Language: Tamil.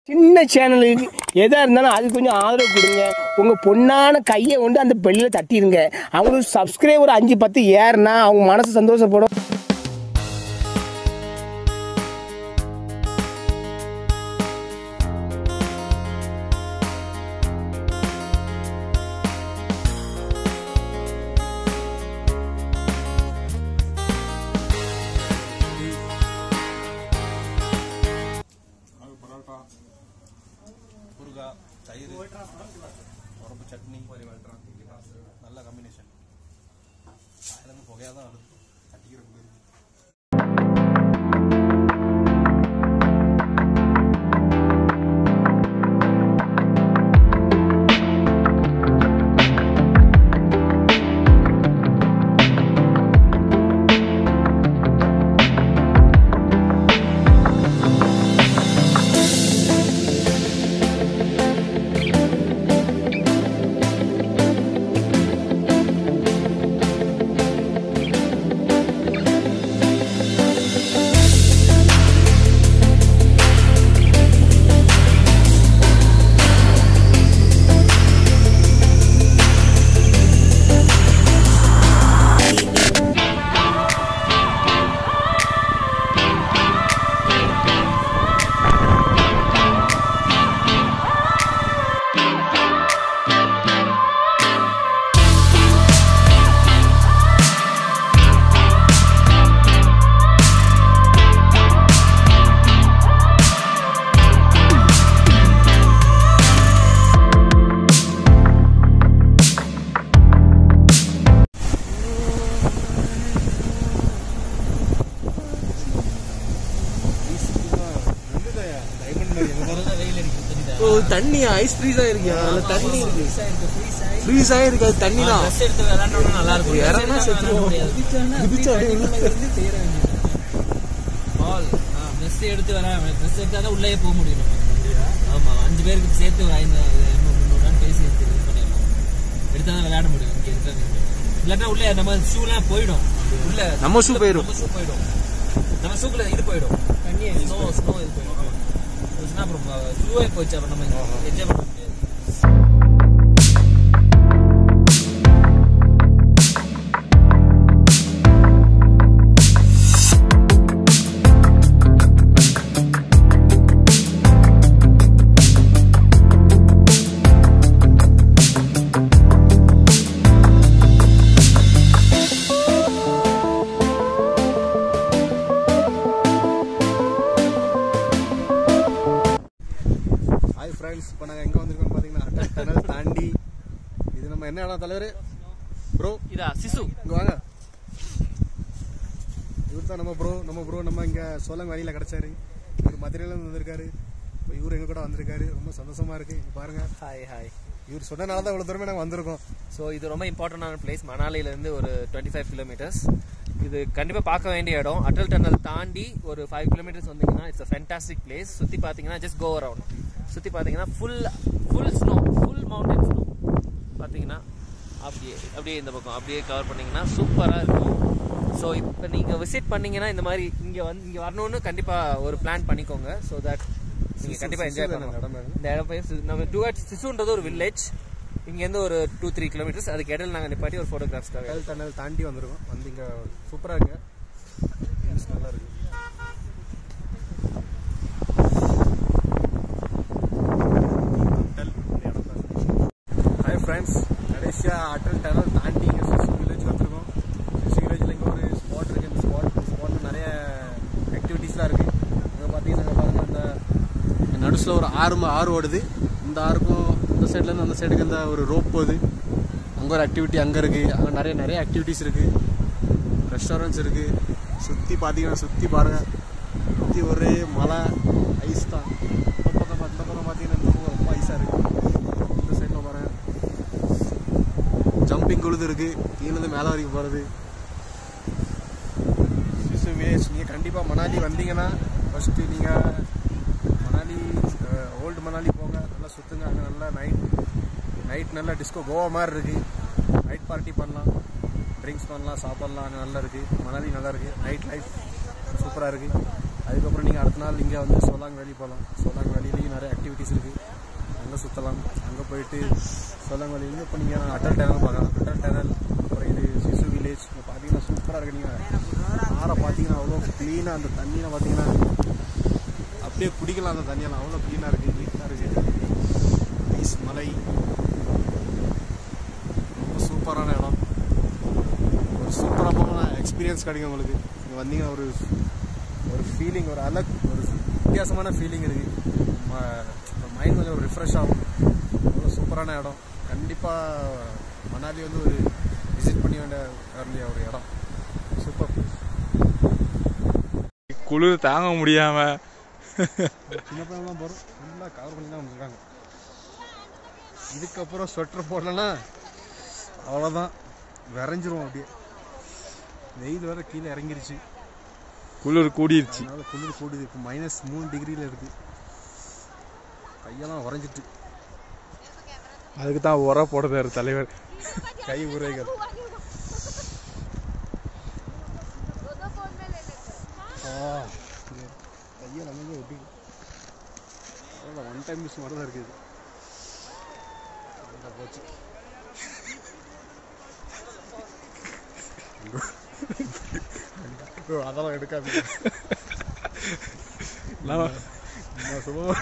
சின்ன சேனலுக்கு எதாக இருந்தாலும் அது கொஞ்சம் ஆதரவு கொடுங்க. உங்கள் பொண்ணான கையை கொண்டு அந்த பெல்லில் தட்டிடுங்க. அவங்களுக்கு சப்ஸ்கிரைபர் 5-10 ஏறுனா அவங்க மனசு சந்தோஷப்படும். தயிர் உரப்பு சட்னி நல்ல காம்பினேஷன். காயிலிருந்து புகையாக தான் வருது கட்டிக்கிறதுக்கு. தண்ணி ஐஸ் ஃப்ரீஸா இருக்கு. அதுல தண்ணி இருக்கு, ஃப்ரீஸா இருக்கு. அது தண்ணி தான். ட்ரெஸ் எடுத்து விளையாண்டோம்னா நல்லா இருக்கும். இறங்கினா செத்துருவோம். பால் ட்ரெஸ் எடுத்து விளையாட, ட்ரெஸ் எடுத்தா தான் உள்ளே போக முடியும். ஆமா, 5 பேருக்கு சேர்த்து 500 பேசி பண்ணிடலாம். எடுத்தா தான் விளையாட முடியும். இங்க இருக்கிறது இல்லாட்டா உள்ளே நம்ம ஷூலாம் போயிடும். உள்ள நம்ம ஷூ போயிடும். நம்ம ஷூக்குள்ள இது போயிடும். தண்ணி ஸ்னோ இது போயிடும். அப்புறம் ஷூவே போச்சு. அப்புறம் நம்ம என்ஜாய் பண்ண முடியாது. ஃப்ரெண்ட்ஸ், இப்போ நாங்கள் எங்கே வந்திருக்கோம்னு பார்த்தீங்கன்னா அட்டல் டனல் தாண்டி. இது நம்ம என்ன இடம் தலைவர் ப்ரோ? இதா சிசு. இங்கே வாங்க. இவர் தான் நம்ம ப்ரோ. நம்ம இங்கே சோலங் வழியில் கிடச்சாரு. இவர் மதுரையிலேருந்து வந்திருக்காரு. இப்போ இவர் எங்கள் கூட வந்திருக்காரு. ரொம்ப சந்தோஷமாக இருக்குது. இங்கே பாருங்கள். ஹாய். இவர் சொன்னனால தான் இவ்வளோ தூரமே நாங்கள் வந்திருக்கோம். ஸோ இது ரொம்ப இம்பார்ட்டண்டான பிளேஸ். மணாலியிலேருந்து ஒரு 25 கிலோமீட்டர்ஸ். இது கண்டிப்பாக பார்க்க வேண்டிய இடம். அட்டல் டனல் தாண்டி ஒரு 5 கிலோமீட்டர்ஸ் வந்தீங்கன்னா இட்ஸ் அ ஃபேண்டாஸ்டிக் பிளேஸ். சுற்றி பார்த்தீங்கன்னா ஜஸ்ட் கோ அரவுண்ட். சுற்றி பார்த்தீங்கன்னா full snow, full mountain snow. பார்த்தீங்கன்னா அப்படியே இந்த பக்கம் அப்படியே கவர் பண்ணிங்கன்னா சூப்பராக இருக்கும். ஸோ இப்போ நீங்கள் விசிட் பண்ணிங்கன்னா இந்த மாதிரி இங்கே வரணும்னு கண்டிப்பாக ஒரு பிளான் பண்ணிக்கோங்க. ஸோ தட் நீங்கள் கண்டிப்பாக என்ஜாய் பண்ணலாம். இந்த இடம் பேர் நம்ம டுவர்ட்ஸ் சிசுன்றது ஒரு வில்லேஜ். இங்கேருந்து ஒரு 2-3 கிலோமீட்டர்ஸ். அதுக்கு இடையில நாங்கள் நிப்பாட்டி ஒரு ஃபோட்டோகிராஃப்ஸ்க்காக அட்டல் டனல் தாண்டி வந்திருக்கோம். வந்து இங்கே சூப்பராக இருக்குது. நல்லா இருக்குது. ஹாய் ஃப்ரெண்ட்ஸ், கடைசியாக அட்டல் டனல் தாண்டி இங்கே சிசு வில்லேஜ் வந்திருக்கோம். சிசு வில்லேஜில் இங்கே ஒரு ஸ்பாட் இருக்குது. இந்த ஸ்பாட்டில் நிறைய ஆக்டிவிட்டீஸ்லாம் இருக்குது. இங்கே பார்த்தீங்கன்னா பாருங்கள், இந்த நடுசில் ஒரு ஆறு ஓடுது. இந்த ஆறுக்கும் இந்த சைட்லேருந்து அந்த சைடுக்கு இந்த ஒரு ரோப் போகுது. அங்கே ஒரு ஆக்டிவிட்டி அங்கே இருக்குது. அங்கே நிறைய ஆக்டிவிட்டீஸ் இருக்குது. ரெஸ்டாரண்ட்ஸ் இருக்குது. சுற்றி பார்த்தீங்கன்னா சுற்றி பாருங்கள், சுற்றி ஒரே மலை, ஐஸ் தான். இந்த பக்கம் பார்த்தீங்கன்னா இந்த பக்கம் ரொம்ப ஐஸாக இருக்குது. இந்த சைடில் பாருங்கள், ஜம்பிங் குழுது இருக்குது. கீழேருந்து மேலே வரைக்கும் போகிறது. சிசு வேஸ். நீங்கள் கண்டிப்பாக மணாலி வந்தீங்கன்னா ஃபஸ்ட்டு நீங்கள் மணாலி ஓல்டு மணாலி போங்க. நல்லா சுற்றுங்க. அங்கே நல்லா நைட் நல்லா டிஸ்கோ கோவா மாதிரி இருக்குது. நைட் பார்ட்டி பண்ணலாம், ட்ரிங்க்ஸ் பண்ணலாம், சாப்பிட்லாம். அங்கே நல்லா இருக்குது. மணாலி நல்லா இருக்குது. நைட் லைஃப் சூப்பராக இருக்குது. அதுக்கப்புறம் நீங்கள் அடுத்த நாள் இங்கே வந்து சோலாங் வேலி போகலாம். சோலாங் வேலியிலையும் நிறைய ஆக்டிவிட்டி அங்கே சுற்றலாம். அங்கே போயிட்டு சோழங்கொல்லியிலேருந்து இப்போ நீங்கள் அட்டல் டனல் பார்க்கலாம். அட்டல் டனல் அப்புறம் இது சிசு வில்லேஜ் இப்போ பார்த்தீங்கன்னா சூப்பராக இருக்குது. நீங்கள் ஆறை பார்த்தீங்கன்னா அவ்வளோ க்ளீனாக, அந்த தண்ணியில் பார்த்தீங்கன்னா அப்படியே குடிக்கலாம். அந்த தண்ணியெல்லாம் அவ்வளோ க்ளீனாக இருக்குது, நீட்டாக இருக்குது. ஐஸ் மலை ரொம்ப சூப்பரான இடம். ஒரு சூப்பரான எக்ஸ்பீரியன்ஸ் கிடைக்கும் உங்களுக்கு. இங்கே வந்தீங்கன்னா ஒரு ஃபீலிங், ஒரு வித்தியாசமான ஃபீலிங் இருக்குது. மைண்ட் கொஞ்சம் ஒரு ரிஃப்ரெஷ் ஆகும். அவ்வளோ சூப்பரான இடம். கண்டிப்பாக மணாலி வந்து ஒரு விசிட் பண்ணி வேண்டிய ஒரு இடம். சூப்பர். குளிர் தாங்க முடியாம சின்ன பையன்லாம் போகிறோம், ஃபுல்லாக கவர் பண்ணி தான் வந்துருக்காங்க. இதுக்கப்புறம் ஸ்வெட்டர் போடலன்னா அவ்வளோதான், விரைஞ்சிரும். அப்படியே வெயில் வேறு கீழே இறங்கிருச்சு, குளிர் கூடிருச்சு. அதனால குளிர் கூடுது. இப்போ -3 டிகிரியில் இருக்குது. கையெல்லாம் உறைஞ்சிட்டு. அதுக்கு தான் உர போடுறாரு தலைவர். கை உரைகள். கையை நம்ம ஒட்டி ஒன் டைம் யூஸ் மாதிரி தான் இருக்குது. போச்சு. அதெல்லாம் எடுக்காது. நான் சொல்லுவேன்